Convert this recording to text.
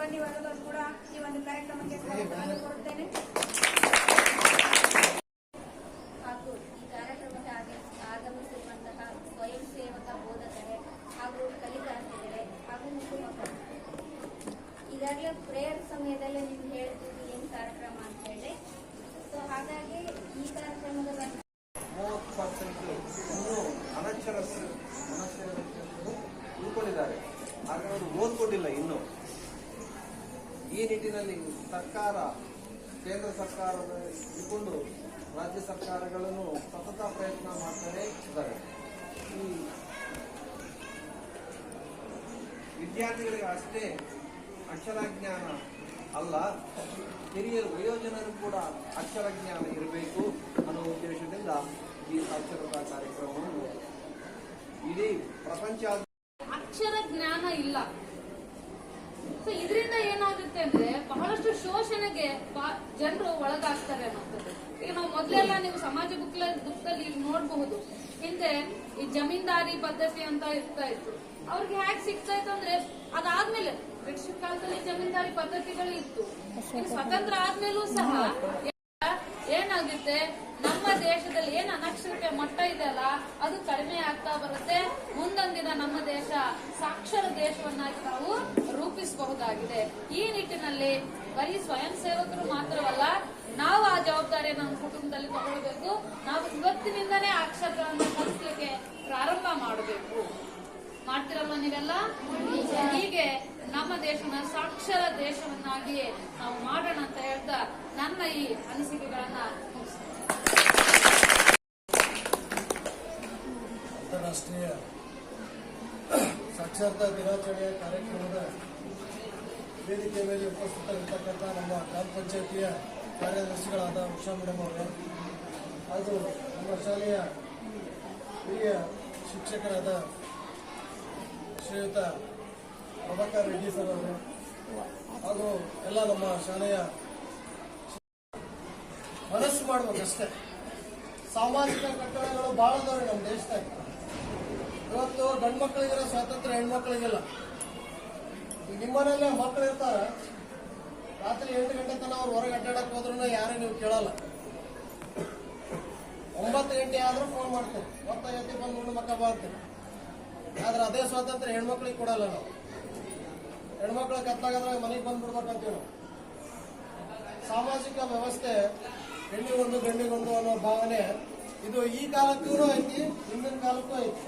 ಧನ್ಯವಾದಗಳು ಕೂಡ ಈ ಒಂದು ಕಾರ್ಯಕ್ರಮಕ್ಕೆ ಕೊಡುತ್ತೇನೆ. ಹಾಗೂ ಈ ಕಾರ್ಯಕ್ರಮಕ್ಕೆ ಆಗಮಿಸಿರುವಂತಹ ಸ್ವಯಂ ಸೇವಕ ಬೋಧಕರೇ ಹಾಗೂ ಕಲಿಕಾರ್ಥಿಗಳೇ ಹಾಗೂ ಮಕ್ಕಳು, ಈಗಾಗಲೇ ಪ್ರೇಯರ್ ಸಮಯದಲ್ಲೇ ನೀವು ಹೇಳ್ತೀವಿ ಏನು ಕಾರ್ಯಕ್ರಮ ಅಂತ ಹೇಳಿ. ಸೊ ಹಾಗಾಗಿ ಈ ಕಾರ್ಯಕ್ರಮದ 30% ಇನ್ನೂ ಉಳ್ಕೊಂಡಿದ್ದಾರೆ, ಹಾಗೆ ಅವರು ಓದ್ಕೊಂಡಿಲ್ಲ ಇನ್ನು. ಈ ನಿಟ್ಟಿನಲ್ಲಿ ಸರ್ಕಾರ, ಕೇಂದ್ರ ಸರ್ಕಾರದ ಇಟ್ಕೊಂಡು ರಾಜ್ಯ ಸರ್ಕಾರಗಳನ್ನು ಸತತ ಪ್ರಯತ್ನ ಮಾಡ್ತಾನೆ ಇದ್ದಾರೆ. ಈ ವಿದ್ಯಾರ್ಥಿಗಳಿಗೆ ಅಷ್ಟೇ ಅಕ್ಷರಜ್ಞಾನ ಅಲ್ಲ, ಹಿರಿಯ ವಯೋಜನರು ಕೂಡ ಅಕ್ಷರಜ್ಞಾನ ಇರಬೇಕು ಅನ್ನೋ ಉದ್ದೇಶದಿಂದ ಈ ಸಾಕ್ಷರತಾ ಕಾರ್ಯಕ್ರಮವನ್ನು ಇಡೀ ಪ್ರಪಂಚ. ಅಕ್ಷರ ಜ್ಞಾನ ಇಲ್ಲ. ಸೊ ಇದರಿಂದ ಏನಾಗುತ್ತೆ ಅಂದ್ರೆ ಬಹಳಷ್ಟು ಶೋಷಣೆಗೆ ಜನರು ಒಳಗಾಗ್ತಾರೆ ಅನ್ನೋದು. ಈಗ ನಾವು ಮೊದಲೆಲ್ಲ ನೀವು ಸಮಾಜ ಬುಕ್ದಲ್ಲಿ ಈಗ ನೋಡಬಹುದು, ಹಿಂದೆ ಈ ಜಮೀನ್ದಾರಿ ಪದ್ಧತಿ ಅಂತ ಇರ್ತಾ ಇತ್ತು. ಅವ್ರಿಗೆ ಹ್ಯಾಕ್ ಸಿಗ್ತಾ ಇತ್ತು ಅಂದ್ರೆ ಅದಾದ್ಮೇಲೆ ಬ್ರಿಟಿಷ್ ಕಾಲದಲ್ಲಿ ಜಮೀನ್ದಾರಿ ಪದ್ಧತಿಗಳು ಇತ್ತು. ಸ್ವತಂತ್ರ ಆದ್ಮೇಲೂ ಸಹ ಏನಾಗುತ್ತೆ, ನಮ್ಮ ದೇಶದಲ್ಲಿ ಏನ್ ಅನಕ್ಷರತೆ ಮಟ್ಟ ಇದೆಯಲ್ಲ ಅದು ಕಡಿಮೆ ಆಗ್ತಾ ಬರುತ್ತೆ. ಮುಂದೊಂದಿನ ನಮ್ಮ ದೇಶ ಸಾಕ್ಷರ ದೇಶವನ್ನಾಗಿ ನಾವು ರೂಪಿಸಬಹುದಾಗಿದೆ. ಈ ನಿಟ್ಟಿನಲ್ಲಿ ಬರೀ ಸ್ವಯಂ ಸೇವಕರು ಮಾತ್ರವಲ್ಲ, ನಾವು ಆ ಜವಾಬ್ದಾರಿಯನ್ನು ನಮ್ಮ ಕುಟುಂಬದಲ್ಲಿ ತಗೊಳ್ಬೇಕು. ನಾವು ಇವತ್ತಿನಿಂದನೇ ಅಕ್ಷರಗಳನ್ನು ಕಲಿಸಲಿಕ್ಕೆ ಪ್ರಾರಂಭ ಮಾಡಬೇಕು. ಮಾಡ್ತಿರಲ್ವ ನೀವೆಲ್ಲ? ಹೀಗೆ ನಮ್ಮ ದೇಶನ ಸಾಕ್ಷರ ದೇಶವನ್ನಾಗಿ ನಾವು ಮಾಡೋಣ ಅಂತ ಹೇಳ್ತಾ ನನ್ನ ಈ ಅನಿಸಿಕೆಗಳನ್ನ ಅಂತಾರಾಷ್ಟ್ರೀಯ ಸಾಕ್ಷರತಾ ದಿನಾಚರಣೆಯ ಕಾರ್ಯಕ್ರಮದ ವೇದಿಕೆ ಮೇಲೆ ಉಪಸ್ಥಿತರಿರ್ತಕ್ಕಂಥ ನಮ್ಮ ಗ್ರಾಮ ಪಂಚಾಯಿತಿಯ ಕಾರ್ಯದರ್ಶಿಗಳಾದ ಉಷಾ ಮೇಡಮ್ ಅವರೇ, ಹಾಗೂ ನಮ್ಮ ಶಾಲೆಯ ಹಿರಿಯ ಶಿಕ್ಷಕರಾದ ಶ್ರೀಯುತ ಪ್ರಭಾಕರ್ ರೆಡ್ಡಿ ಸರ್ ಅವರು, ಹಾಗೂ ಎಲ್ಲ ನಮ್ಮ ಶಾಲೆಯ ಮನಸ್ಸು ಮಾಡ್ಬೇಕಷ್ಟೇ. ಸಾಮಾಜಿಕ ಕಟ್ಟಡಗಳು ಬಹಳ ಅದಾವೆ ನಮ್ಮ ದೇಶದಾಗ. ಇವತ್ತು ಗಂಡು ಮಕ್ಕಳಿಗಿರೋ ಸ್ವಾತಂತ್ರ್ಯ ಹೆಣ್ಮಕ್ಳಿಗಿಲ್ಲ. ಈಗ ನಿಮ್ಮನೆಯಲ್ಲೇ ಮಕ್ಕಳು ಇರ್ತಾರ, ರಾತ್ರಿ 8 ಗಂಟೆ ತನಕ ಅವ್ರು ಹೊರಗೆ ಅಡ್ಡಾಡಕ್ ಹೋದ್ರೂ ಯಾರೇ ನೀವು ಕೇಳಲ್ಲ. 9 ಗಂಟೆ ಆದ್ರೂ ಫೋನ್ ಮಾಡ್ತೀವಿ, ಮತ್ತೆ ಎತ್ತಿ ಬಂದು ಉಣ್ಣು ಮಕ್ಕ ಬರ್ತೀವಿ. ಆದ್ರೆ ಅದೇ ಸ್ವಾತಂತ್ರ್ಯ ಹೆಣ್ಮಕ್ಳಿಗೆ ಕೊಡಲ್ಲ ನಾವು. ಹೆಣ್ಮಕ್ಳ ಕತ್ತಾಗದ್ರೆ ಮನೆಗೆ ಬಂದ್ಬಿಡ್ಬೇಕಂತೀವಿ ನಾವು. ಸಾಮಾಜಿಕ ವ್ಯವಸ್ಥೆ ಹೆಣ್ಣಿಗೊಂದು ಗಂಡಿಗೊಂದು ಅನ್ನೋ ಭಾವನೆ ಇದು ಈ ಕಾಲಕ್ಕೂ ಐತಿ, ಹಿಂದಿನ ಕಾಲಕ್ಕೂ ಐತಿ.